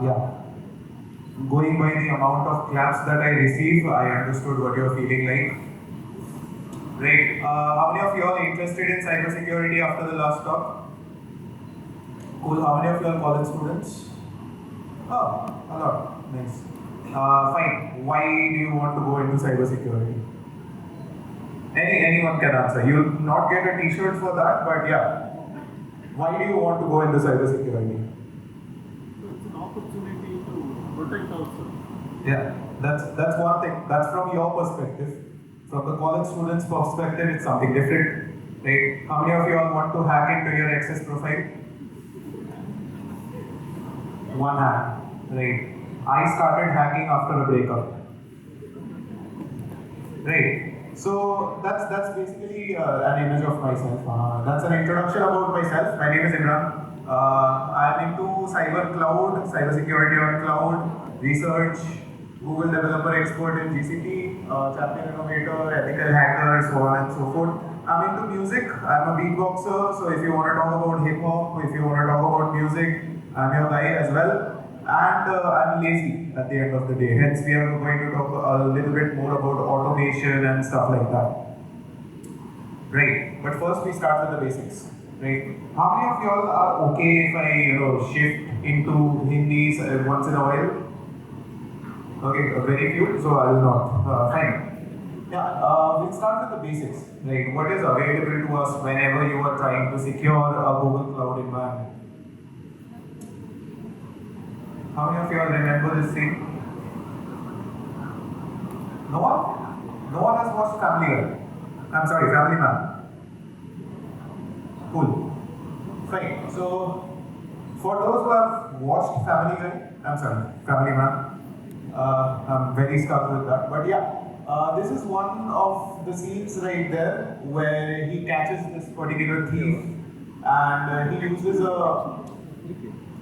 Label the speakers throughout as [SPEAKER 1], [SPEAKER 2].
[SPEAKER 1] Yeah. Going by the amount of claps that I receive, I understood what you're feeling like. Great. How many of you are interested in cybersecurity after the last talk? Cool. How many of you are college students? Oh, a lot. Nice. Fine. Why do you want to go into cybersecurity? Anyone can answer. You'll not get a T-shirt for that, but yeah. Why do you want to go into cybersecurity?
[SPEAKER 2] It's an opportunity to protect ourselves.
[SPEAKER 1] Yeah, that's one thing. That's from your perspective. From the college student's perspective, it's something different. Right? How many of you all want to hack into your access profile? One hand. Right. I started hacking after a breakup. Right. So that's basically an image of myself. That's an introduction about myself. My name is Imran. I'm into cyber cloud, cyber security on cloud, research, Google developer expert in GCP, champion innovator, ethical hacker, so on and so forth. I'm into music. I'm a beatboxer. So if you want to talk about hip hop, if you want to talk about music, I'm your guy as well. And I'm lazy at the end of the day. Hence, we are going to talk a little bit more about automation and stuff like that. Right. But first, we start with the basics. Right. How many of y'all are okay if I shift into Hindi once in a while? Okay, very few. So I will not. Fine. Yeah. We'll start with the basics. Right. What is available to us whenever you are trying to secure a Google Cloud environment? How many of you all remember this scene? No one? No one has watched Family Guy. I'm sorry, Family Man. Cool. Fine. So, for those who have watched Family Guy, I'm sorry, Family Man. I'm very stuck with that. But yeah, this is one of the scenes right there where he catches this particular thief and he uses a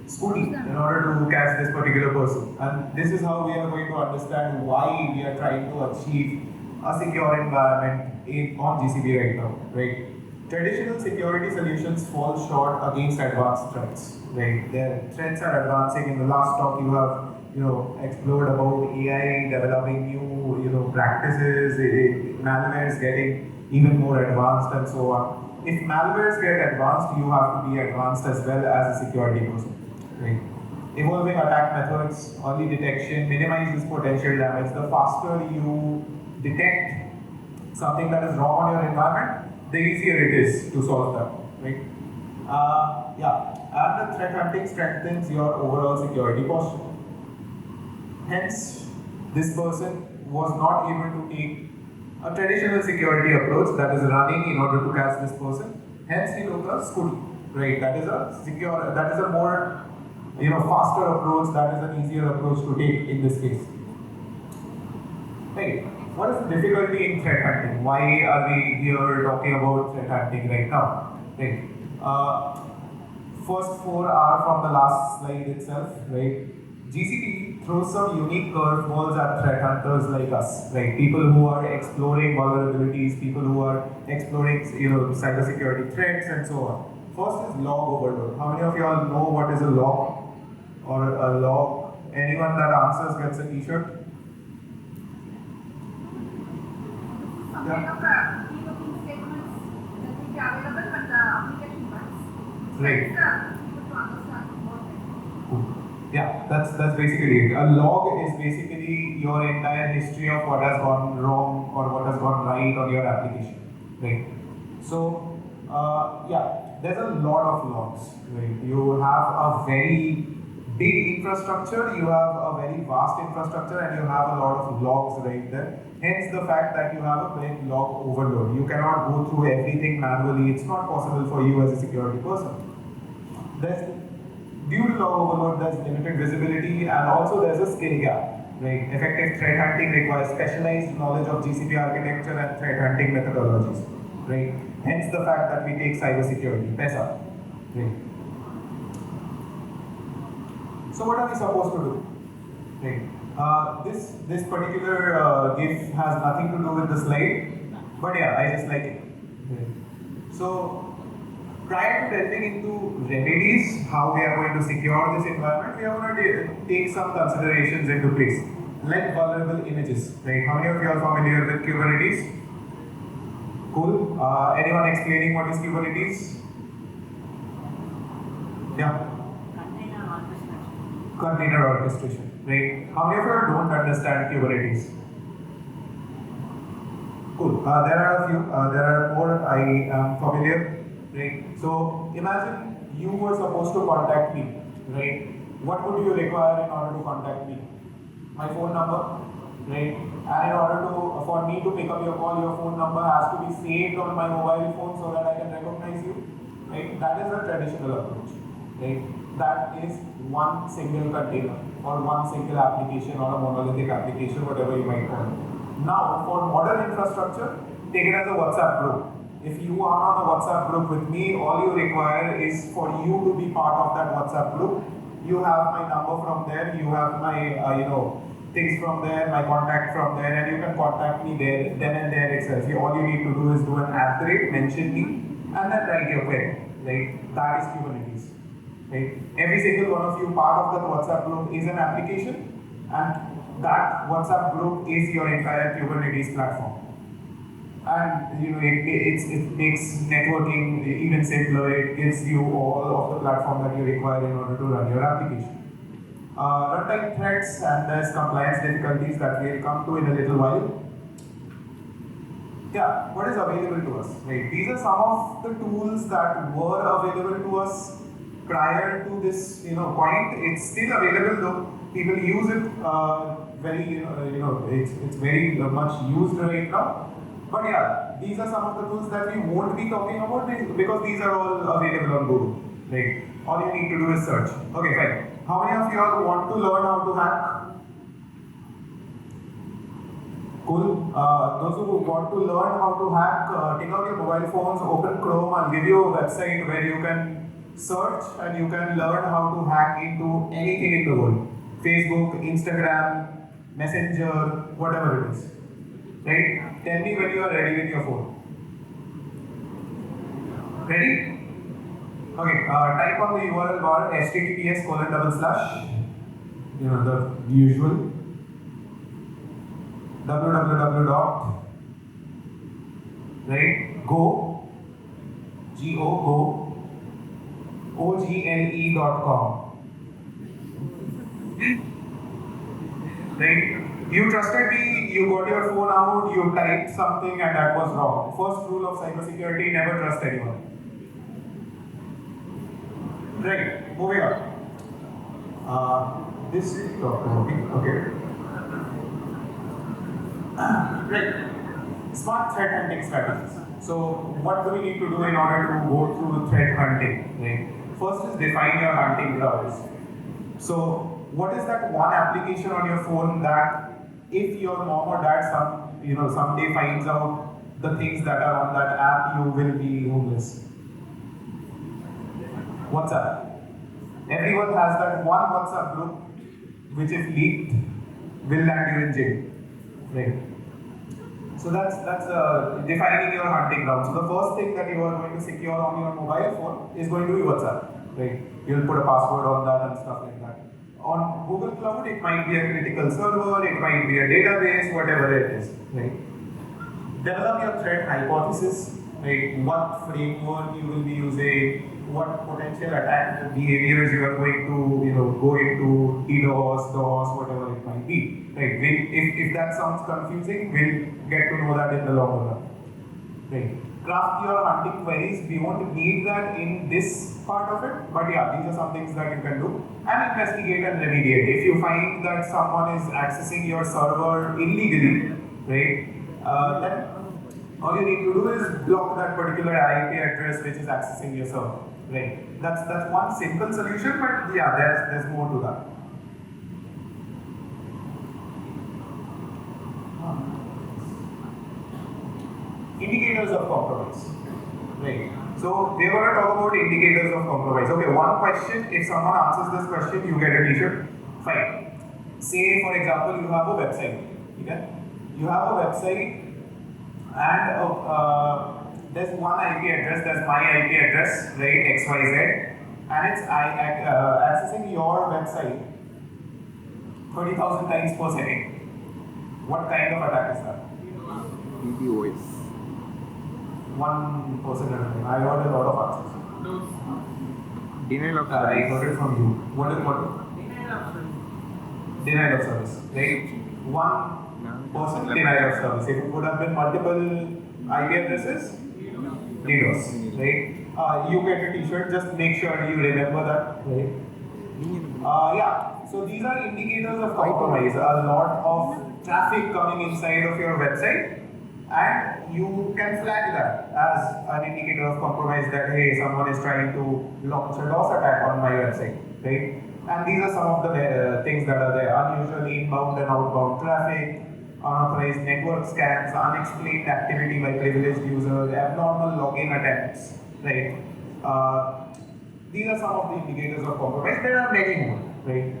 [SPEAKER 1] scooty in order to catch this particular person. And this is how we are going to understand why we are trying to achieve a secure environment on GCP right now, right? Traditional security solutions fall short against advanced threats, right? Their threats are advancing. In the last talk, you have explored about AI developing new practices, malware is getting even more advanced and so on. If malwares get advanced, you have to be advanced as well as a security person. Right. Evolving attack methods, early detection, minimizes potential damage. The faster you detect something that is wrong on your environment, the easier it is to solve that. Right? Yeah. And the threat hunting strengthens your overall security posture. Hence, this person was not able to take a traditional security approach that is running in order to catch this person. Hence, he took a scooty. Right? That is a more faster approach, that is an easier approach to take in this case. Right. What is the difficulty in threat hunting? Why are we here talking about threat hunting right now? Right. First four are from the last slide itself, right? GCP throws some unique curveballs at threat hunters like us, right? People who are exploring vulnerabilities, people who are exploring, cybersecurity threats and so on. First is log overload. How many of you all know what is a log? Or a log? Anyone that answers gets a t-shirt?
[SPEAKER 3] Some kind of debugging statements that will be available when the application runs.
[SPEAKER 1] Right.
[SPEAKER 3] So it's to understand more.
[SPEAKER 1] Cool. Yeah, that's basically it. A log is basically your entire history of what has gone wrong or what has gone right on your application. Right. So yeah, there's a lot of logs. Right. You have a very big infrastructure, you have a very vast infrastructure, and you have a lot of logs right there. Hence the fact that you have a big log overload. You cannot go through everything manually. It's not possible for you as a security person. Due to log overload, there's limited visibility, and also there's a skill gap. Right? Effective threat hunting requires specialized knowledge of GCP architecture and threat hunting methodologies. Right? Hence the fact that we take cybersecurity. PESA. Right? So what are we supposed to do? Right. This particular GIF has nothing to do with the slide, but yeah, I just like it. Right. So prior to delving into remedies, how we are going to secure this environment, we are going to take some considerations into place, like vulnerable images. Right? How many of you are familiar with Kubernetes? Cool. Anyone explaining what is Kubernetes? Yeah. Container orchestration. Right? How many of you don't understand Kubernetes? Cool. There are a few. There are more I am familiar. Right. So imagine you were supposed to contact me. Right. What would you require in order to contact me? My phone number. Right. And in order to for me to pick up your call, your phone number has to be saved on my mobile phone so that I can recognize you. Right. That is a traditional approach. Right. That is one single container or one single application or a monolithic application, whatever you might call it. Now, for modern infrastructure, take it as a WhatsApp group. If you are on a WhatsApp group with me, all you require is for you to be part of that WhatsApp group. You have my number from there, you have my things from there, my contact from there, and you can contact me there, then and there itself. All you need to do is do an @, mention me, and then write your query. Right? That is Kubernetes. Right? Every single one of you part of that WhatsApp group is an application, and that WhatsApp group is your entire Kubernetes platform. And it makes networking even simpler. It gives you all of the platform that you require in order to run your application. Runtime threats and there's compliance difficulties that we'll come to in a little while. Yeah, what is available to us? Right? These are some of the tools that were available to us prior to this point. It's still available though. People use it it's very much used right now. But yeah, these are some of the tools that we won't be talking about because these are all available on Google. Right? All you need to do is search. Okay, fine. How many of you all want to learn how to hack? Cool. Those who want to learn how to hack, take out your mobile phones, open Chrome. I'll give you a website where you can search and you can learn how to hack into anything in the world. Facebook, Instagram, Messenger, whatever it is. Right? Tell me when you are ready with your phone. Ready? Okay, type on the URL bar https:// the usual www. Right? Go ogle.com. Right? You trusted me, you got your phone out, you typed something and that was wrong. First rule of cybersecurity, never trust anyone. Right, moving on. This is okay. Right. Smart threat hunting strategies. So, what do we need to do in order to go through threat hunting? Right? First is define your hunting grounds. So, what is that one application on your phone that if your mom or dad someday finds out the things that are on that app, you will be homeless? WhatsApp. Everyone has that one WhatsApp group which if leaked will land you in jail. Right. So that's defining your hunting ground. So the first thing that you are going to secure on your mobile phone is going to be WhatsApp. Right. You'll put a password on that and stuff like that. On Google Cloud, it might be a critical server, it might be a database, whatever it is. Right. Develop your threat hypothesis. Right. What framework you will be using, what potential attack behaviors you are going to go into, DDoS, DOS, whatever it might be. Right. If that sounds confusing, we'll get to know that in the long run. Right. Craft your hunting queries. We won't need that in this part of it, but yeah, these are some things that you can do. And investigate and remediate. If you find that someone is accessing your server illegally, right, then all you need to do is block that particular IP address which is accessing your server. Right. That's one simple solution, but yeah, there's more to that. Indicators of compromise. Right. So we're going to talk about indicators of compromise. Okay, one question. If someone answers this question, you get a t-shirt. Fine. Say for example, you have a website. Okay? You have a website and there's one IP address, there's my IP address, right, XYZ, and it's accessing your website 30,000 times per second. What kind of attack is that?
[SPEAKER 4] DDoS.
[SPEAKER 1] 1% at a time. I heard a lot of answers.
[SPEAKER 4] Denial of
[SPEAKER 1] I
[SPEAKER 4] service.
[SPEAKER 1] heard it from you. What? Denial of service, right? 1% denial of service. If it would have been multiple IP addresses, DDoS, right? You get a t-shirt, just make sure you remember that, right? Yeah, so these are indicators of compromise. A lot of traffic coming inside of your website, and you can flag that as an indicator of compromise that, hey, someone is trying to launch a DOS attack on my website, right? And these are some of the things that are there: unusual inbound and outbound traffic, unauthorized network scans, unexplained activity by privileged users, abnormal login attempts, right? These are some of the indicators of compromise. There are many more, right?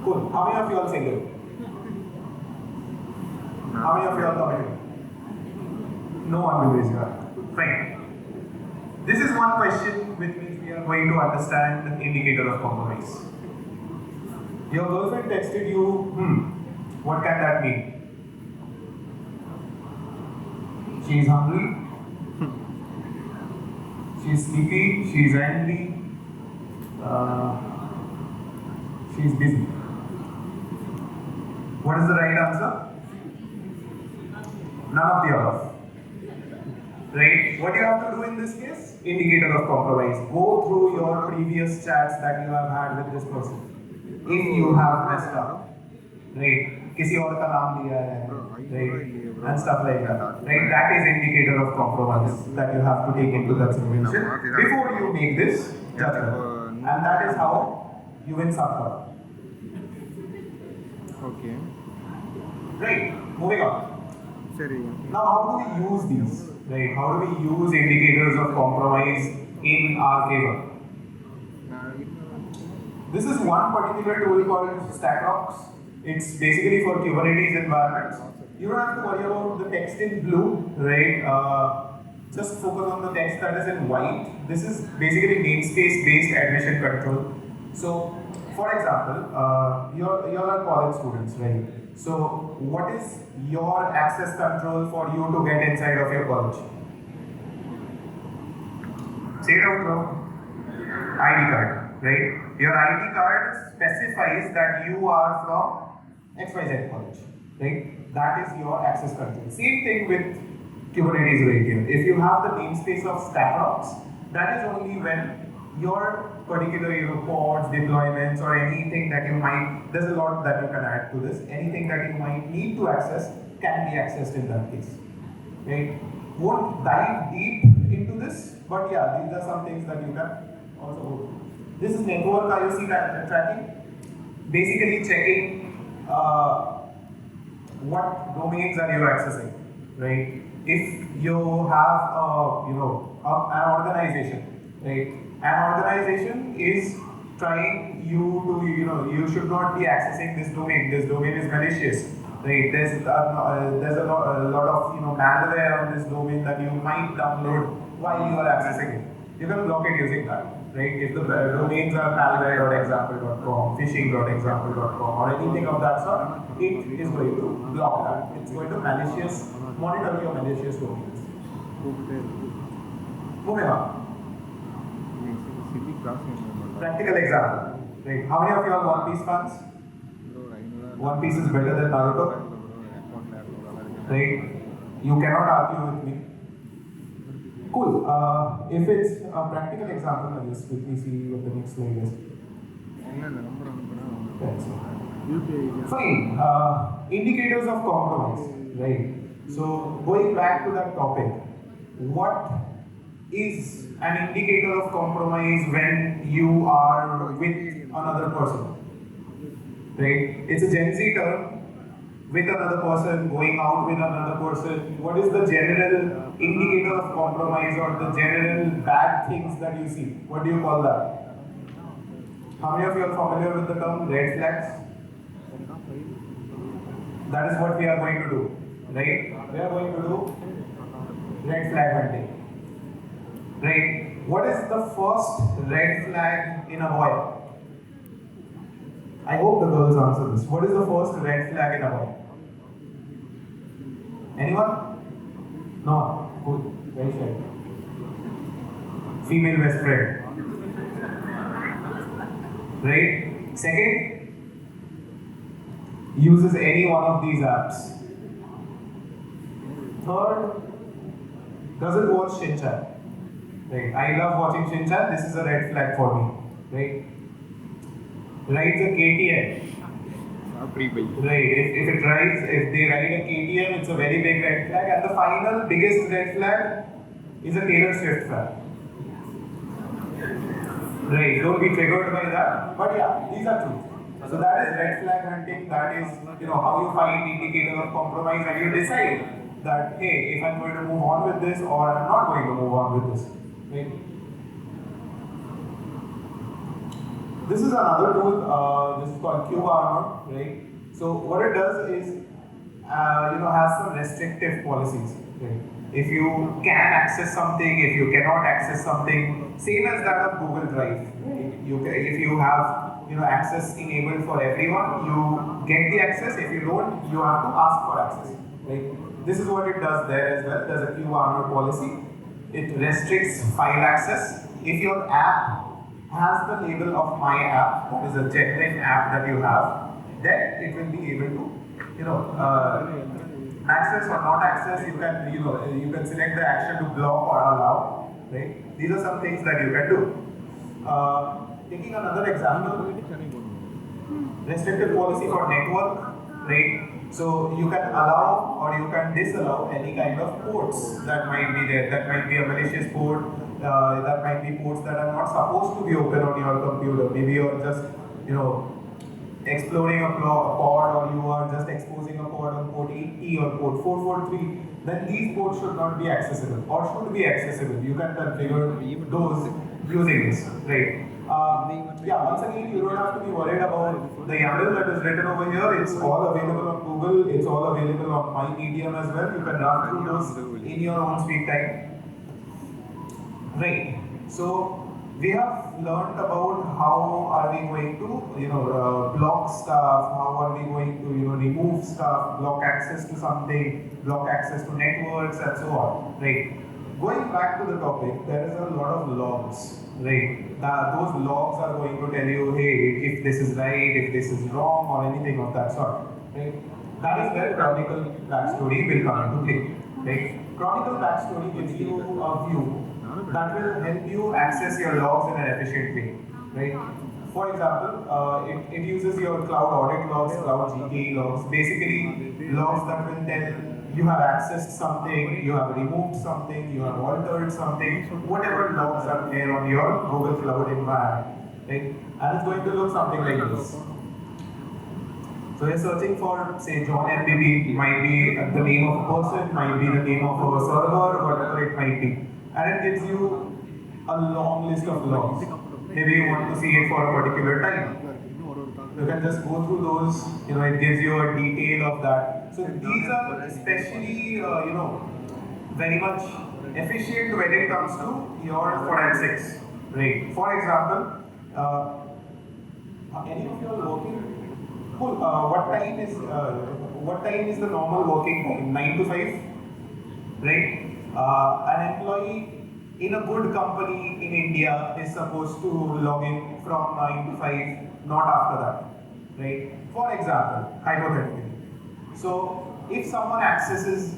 [SPEAKER 1] Cool. How many of you are single? How many of you are committed? No one will raise your hand. Fine. This is one question with which we are going to understand the indicator of compromise. Your girlfriend texted you, what can that mean? She's hungry, she's sleepy, she's angry, she's busy. What is the right answer? None of the above. Right? What you have to do in this case? Indicator of compromise. Go through your previous chats that you have had with this person. If you have messed up, right? किसी और का नाम लिया है, right? And stuff like that, right? That is indicator of compromise that you have to take into consideration before you make this judgment. And that is how you will suffer.
[SPEAKER 4] Okay.
[SPEAKER 1] Right? Moving on.
[SPEAKER 4] Sorry.
[SPEAKER 1] Now, how do we use these? Right? How do we use indicators of compromise in our favor? This is one particular tool called StackRox. It's basically for Kubernetes environments. You don't have to worry about the text in blue, right? Just focus on the text that is in white. This is basically namespace-based admission control. So, for example, you're a college students, right? So, what is your access control for you to get inside of your college? Say it out loud. ID card, right? Your ID card specifies that you are from XYZ college, right? That is your access control. Same thing with Kubernetes right here. If you have the namespace of StackRox, that is only when your particular pods, deployments, or anything that you might, there's a lot that you can add to this. Anything that you might need to access can be accessed in that case, right? Won't dive deep into this, but yeah, these are some things that you can also go through. This is network IOC tracking, basically checking what domains are you accessing, right? If you have an organization, right? An organization is trying you to, you should not be accessing this domain. This domain is malicious, right? There's a lot of malware on this domain that you might download while you are accessing it. You can block it using that, right? If the domains are malware.example.com, phishing.example.com, or anything of that sort, it is going to block that. It's going to monitor your malicious domains. Moving on. Practical example, right? How many of you are One Piece fans? One Piece is better than Naruto, right? You cannot argue with me. Cool. If it's a practical example, I'll just quickly see what the next slide is. Fine. Indicators of compromise, right? So going back to that topic, what is an indicator of compromise when you are with another person? Right? It's a Gen Z term. With another person, going out with another person. What is the general indicator of compromise or the general bad things that you see? What do you call that? How many of you are familiar with the term red flags? That is what we are going to do. right? We are going to do red flag hunting, right? What is the first red flag in a boy? I hope the girls answer this. What is the first red flag in a boy? Anyone? No one. Good. Very shy. Female best friend. Right? Second, uses any one of these apps. Third, doesn't watch Shinchan. Right? I love watching Shinchan. This is a red flag for me. Right? Rides a KTM. Right. If they ride a KTM, it's a very big red flag. And the final biggest red flag is a Taylor Swift fan. Right. Don't be triggered by that. But yeah, these are true. So that is red flag hunting. That is, how you find indicator of compromise and you decide that, hey, if I'm going to move on with this or I'm not going to move on with this. Right? This is another tool. This is called Cube Armor. Right? So what it does is, has some restrictive policies. Right? If you can access something, if you cannot access something, same as that of Google Drive. Right? If you have access enabled for everyone, you get the access. If you don't, you have to ask for access. Right? This is what it does there as well. There's a Cube Armor policy. It restricts file access. If your app has the label of my app, that is a genuine app that you have, then it will be able to, access or not access. You can select the action to block or allow. Right? These are some things that you can do. Taking another example, restrictive policy for network. Right? So you can allow or you can disallow any kind of ports that might be there. That might be a malicious port. That might be ports that are not supposed to be open on your computer. Maybe you're just, exploring a pod, or you are just exposing a pod on port 80 or port 443. Then these ports should not be accessible or should be accessible. You can configure those using this, right? Once again, you don't have to be worried about the YAML that is written over here. It's all available on Google. It's all available on my Medium as well. You can run through those in your own speed time. Right. So we have learned about how are we going to, block stuff. How are we going to, remove stuff, block access to something, block access to networks, and so on. Right. Going back to the topic, there is a lot of logs. Right. Those logs are going to tell you, hey, if this is right, if this is wrong, or anything of that sort. Right. That is where Chronicle backstory will come into play. Right. Chronicle backstory gives you a view that will help you access your logs in an efficient way, right? For example, it uses your cloud audit logs, cloud GKE logs, basically logs that will tell you have accessed something, you have removed something, you have altered something, whatever logs are there on your Google Cloud environment, right? And it's going to look something like this. So you're searching for, say, John MBB, might be the name of a person, might be the name of a server, whatever it might be. And it gives you a long list of logs. Maybe you want to see it for a particular time. You can just go through those, it gives you a detail of that. So these are especially, very much efficient when it comes to your forensics. Right. For example, any of you are working? Cool. What time is the normal working time? 9 to 5? Right? An employee in a good company in India is supposed to log in from 9 to 5, not after that, right? For example, hypothetically. So, if someone accesses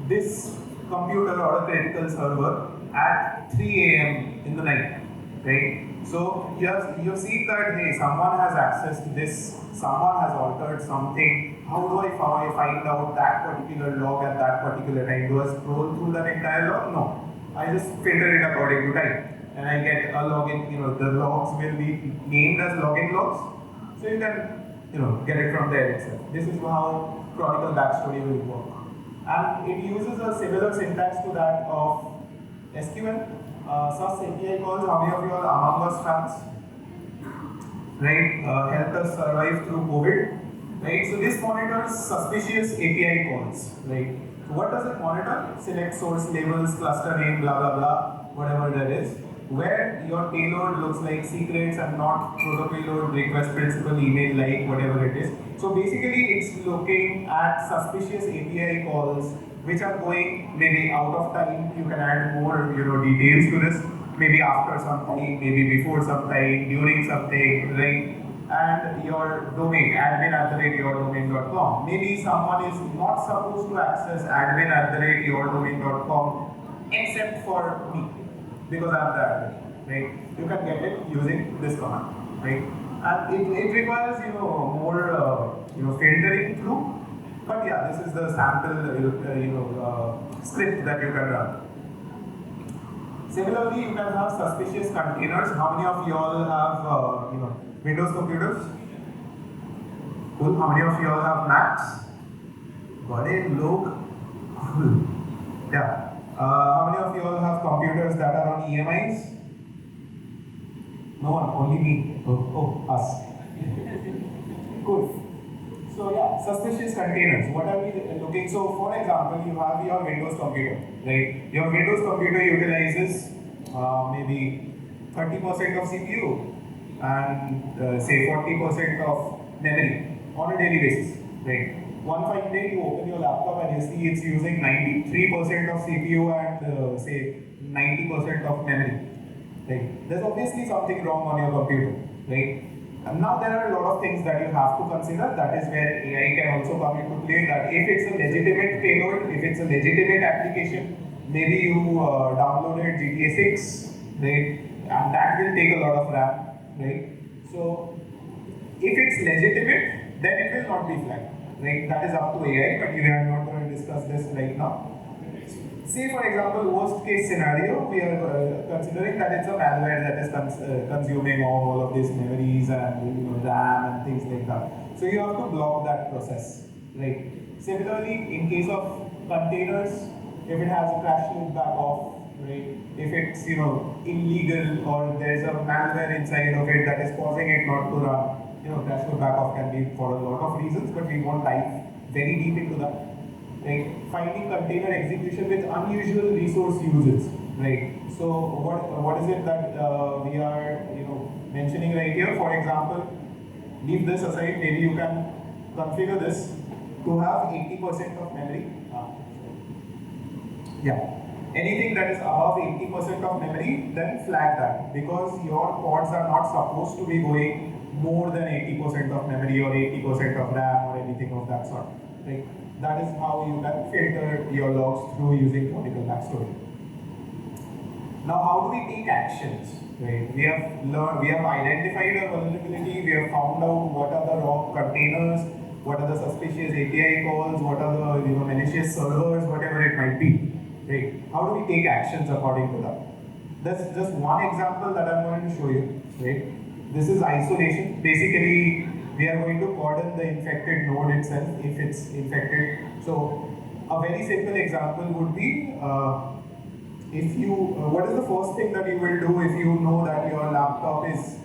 [SPEAKER 1] this computer or a critical server at 3 a.m. in the night, right? So, you have seen that, hey, someone has accessed this, someone has altered something. How do I find out that particular log at that particular time? Do I scroll through that entire log? No. I just filter it according to time. And I get a login, the logs will be named as login logs. So you can, get it from there itself. This is how Chronicle backstory will work. And it uses a similar syntax to that of SQL. SAS API calls, how many of you are Among Us fans? Right? Helped us survive through COVID. right? So this monitors suspicious API calls, right? So what does it monitor? Select source labels, cluster name, blah blah blah, whatever that is. Where your payload looks like secrets and not proto payload, request principal, email like, whatever it is. So basically it's looking at suspicious API calls which are going maybe out of time. You can add more details to this. Maybe after something, maybe before something, during something, right? And your domain, admin@yourdomain.com. Maybe someone is not supposed to access admin@yourdomain.com except for me, because I'm the admin, right? You can get it using this command, right? And it requires more filtering through, but yeah, this is the sample script that you can run. Similarly, you can have suspicious containers. How many of you all have Windows computers? Cool. How many of you all have Macs? Got it. Look. Cool. Yeah. How many of you all have computers that are on EMIs? No one. Only me. Oh, us. Cool. So yeah, suspicious containers. What are we looking? So for example, you have your Windows computer, right? Your Windows computer utilizes maybe 30% of CPU and say 40% of memory on a daily basis, right? One fine day you open your laptop and you see it's using 93% of CPU and say 90% of memory, right? There's obviously something wrong on your computer, right? And now there are a lot of things that you have to consider. That is where AI can also come into play. That if it's a legitimate payload, if it's a legitimate application, maybe you downloaded GTA 6, right? And that will take a lot of RAM, right? So if it's legitimate, then it will not be flagged, right? That is up to AI, but we are not going to discuss this right now. Say for example, worst case scenario, we are considering that it's a malware that is consuming all of these memories and RAM and things like that. So you have to block that process, right? Similarly, in case of containers, if it has a crash loop back off, right? If it's illegal or there's a malware inside of it that is causing it not to run, crash loop back off can be for a lot of reasons, but we won't dive very deep into that. Right? Finding container execution with unusual resource uses, right? So what is it that we are mentioning right here? For example, leave this aside. Maybe you can configure this to have 80% of memory. Yeah, anything that is above 80% of memory, then flag that, because your pods are not supposed to be going more than 80% of memory or 80% of RAM or anything of that sort, right? That is how you can filter your logs through using canonical backstory. Now, how do we take actions? Right? We have identified a vulnerability. We have found out what are the wrong containers, what are the suspicious API calls, what are the malicious servers, whatever it might be. Right? How do we take actions according to that? That's just one example that I'm going to show you. Right? This is isolation. Basically, we are going to cordon the infected node itself if it's infected. So a very simple example would be what is the first thing that you will do if you know that your laptop is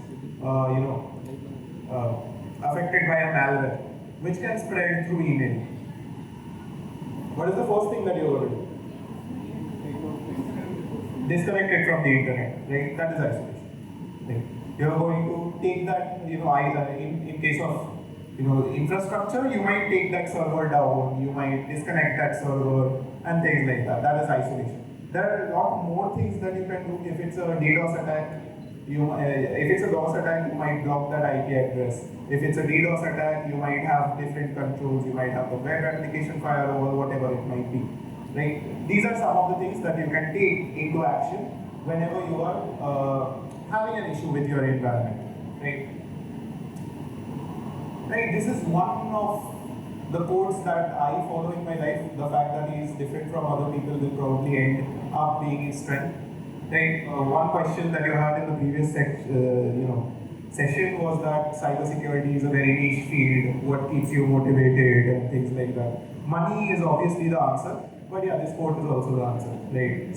[SPEAKER 1] affected by a malware, which can spread through email? What is the first thing that you're going to do? Disconnect it from the internet, right? That is isolation. Right? You're going to take that, in case of infrastructure, you might take that server down, you might disconnect that server and things like that. That is isolation. There are a lot more things that you can do. If it's a DDoS attack, if it's a DOS attack, you might block that IP address. If it's a DDoS attack, you might have different controls. You might have the web application firewall, whatever it might be. Right? These are some of the things that you can take into action whenever you are having an issue with your environment. Right? Right? This is one of the codes that I follow in my life. The fact that he is different from other people will probably end up being his strength. Right? One question that you had in the previous session was that cybersecurity is a very niche field. What keeps you motivated and things like that. Money is obviously the answer, but yeah, this code is also the answer. Right?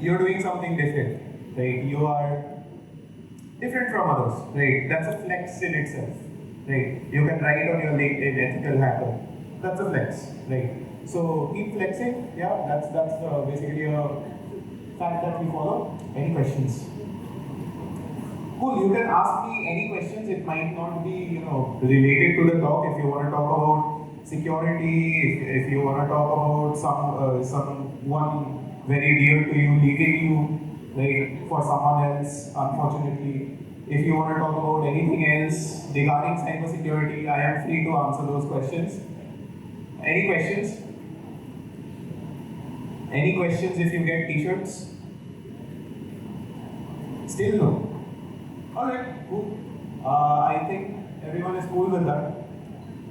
[SPEAKER 1] You're doing something different. Right? You are different from others. Right? That's a flex in itself. right? You can write on your LinkedIn ethical hacker. That's a flex, right? So keep flexing. Yeah, that's basically a fact that we follow. Any questions? Cool. You can ask me any questions. It might not be related to the talk. If you want to talk about security, if you want to talk about someone very dear to you leaving you, like for someone else, unfortunately. If you want to talk about anything else regarding cybersecurity, I am free to answer those questions. Any questions? Any questions if you get t-shirts? Still no. Alright, cool. I think everyone is cool with that.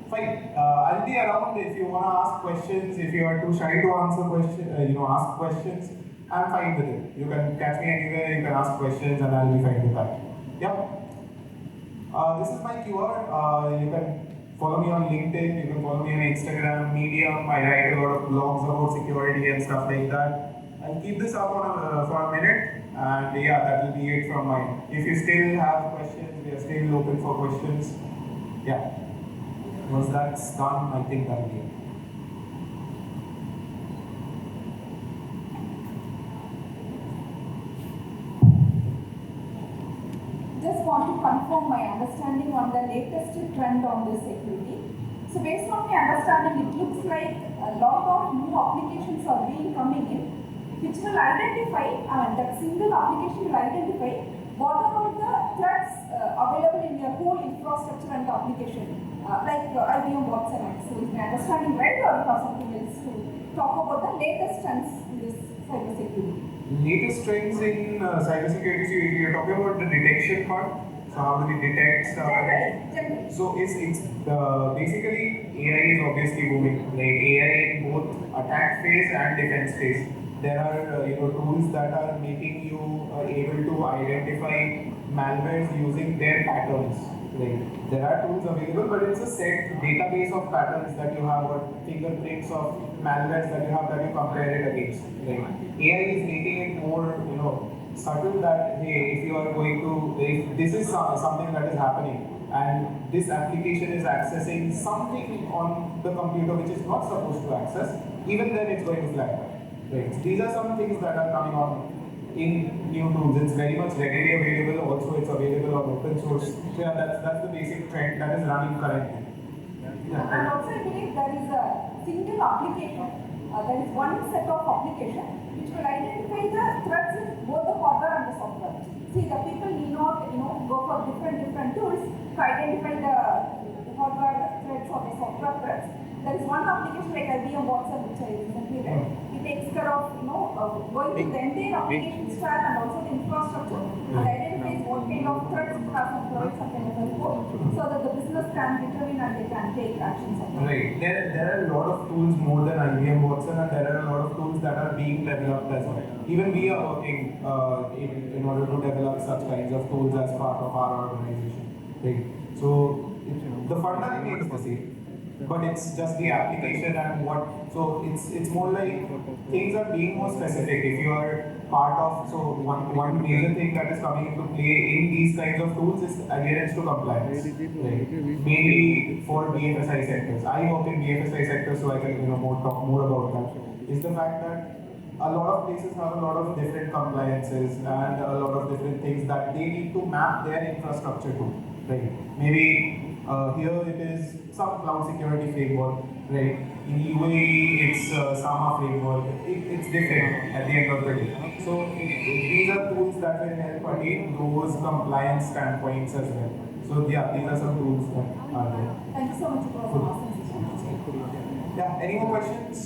[SPEAKER 1] Fine. I'll be around if you want to ask questions. If you are too shy to answer questions, ask questions. I'm fine with it. You can catch me anywhere. You can ask questions, and I'll be fine with that. Yep. This is my QR. You can follow me on LinkedIn. You can follow me on Instagram, Medium. I write a lot of blogs about security and stuff like that. I'll keep this up for a minute. And yeah, that will be it from mine. If you still have questions, we are still open for questions. Yeah. Once that's done, I think that'll be it.
[SPEAKER 3] Just want to confirm my understanding on the latest trend on this security. So based on my understanding, it looks like a lot of new applications are being coming in, which will identify, that single application will identify what are the threats available in your whole infrastructure and application, like IBM WhatsApp. So is my understanding right, or have something else to talk about the latest trends in this cybersecurity?
[SPEAKER 1] Latest trends in cybersecurity, so you're talking about the detection part. So how do we detect stuff?
[SPEAKER 3] Generally.
[SPEAKER 1] So it's basically AI is obviously booming. Like AI in both attack phase and defense phase. There are tools that are making you able to identify malwares using their patterns. Right. There are tools available, but it's a set database of patterns that you have, or fingerprints of malwares that you have that you compare it against. Right. AI is making it more subtle that hey, if you are going to, if this is something that is happening, and this application is accessing something on the computer which is not supposed to access, even then it's going to flag that. Right. So these are some things that are coming on in new tools. It's very much readily available. Also, it's available on open source. So yeah, that's the basic trend that is running currently. Yeah.
[SPEAKER 3] And also, I believe there is a single application. There is one set of application which will identify the threats in both the hardware and the software. See, the people need not go for different tools to identify the hardware threats or the software threats. There is one application like IBM WhatsApp which I recently read. It takes care of going to the entire application stack and also the infrastructure and identifies what kind of threats it has and provides some kind of report so that the business can determine and they can take actions.
[SPEAKER 1] Right. There are a lot of tools more than IBM Watson, and there are a lot of tools that are being developed as well. Even we are working in order to develop such kinds of tools as part of our organization. Right. So the funda remains the same, but it's just the application and what. So it's more like things are being more specific. If you are part of, so one major thing that is coming into play in these kinds of tools is adherence to compliance. Right. Mainly for BFSI sectors. I work in BFSI sectors, so I can talk more about that. Is the fact that a lot of places have a lot of different compliances and a lot of different things that they need to map their infrastructure to. Right. Maybe here it is some cloud security framework, right? In UAE it's SAMA framework. It's different at the end of the day. So these are tools that will help attain those compliance standpoints as well. So yeah, these are some tools that are there.
[SPEAKER 3] Thank you so much for asking.
[SPEAKER 1] Yeah, any more questions?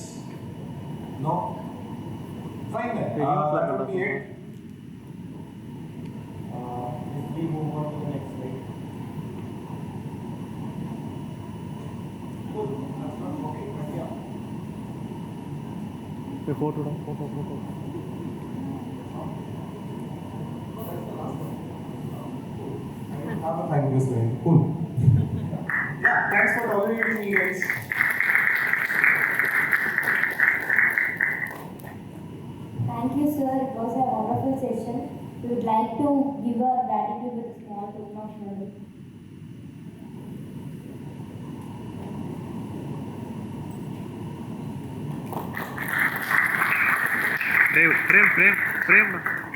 [SPEAKER 1] No? Fine then. That would be it. If we move on to the next slide. Cool. That's not working, but yeah.
[SPEAKER 2] Photo.
[SPEAKER 1] I have a 5 minutes left. Cool. Yeah, thanks for tolerating me, guys.
[SPEAKER 5] Thank you, sir. It was a wonderful session. We would like to give our gratitude with a small token of money.
[SPEAKER 4] Frame.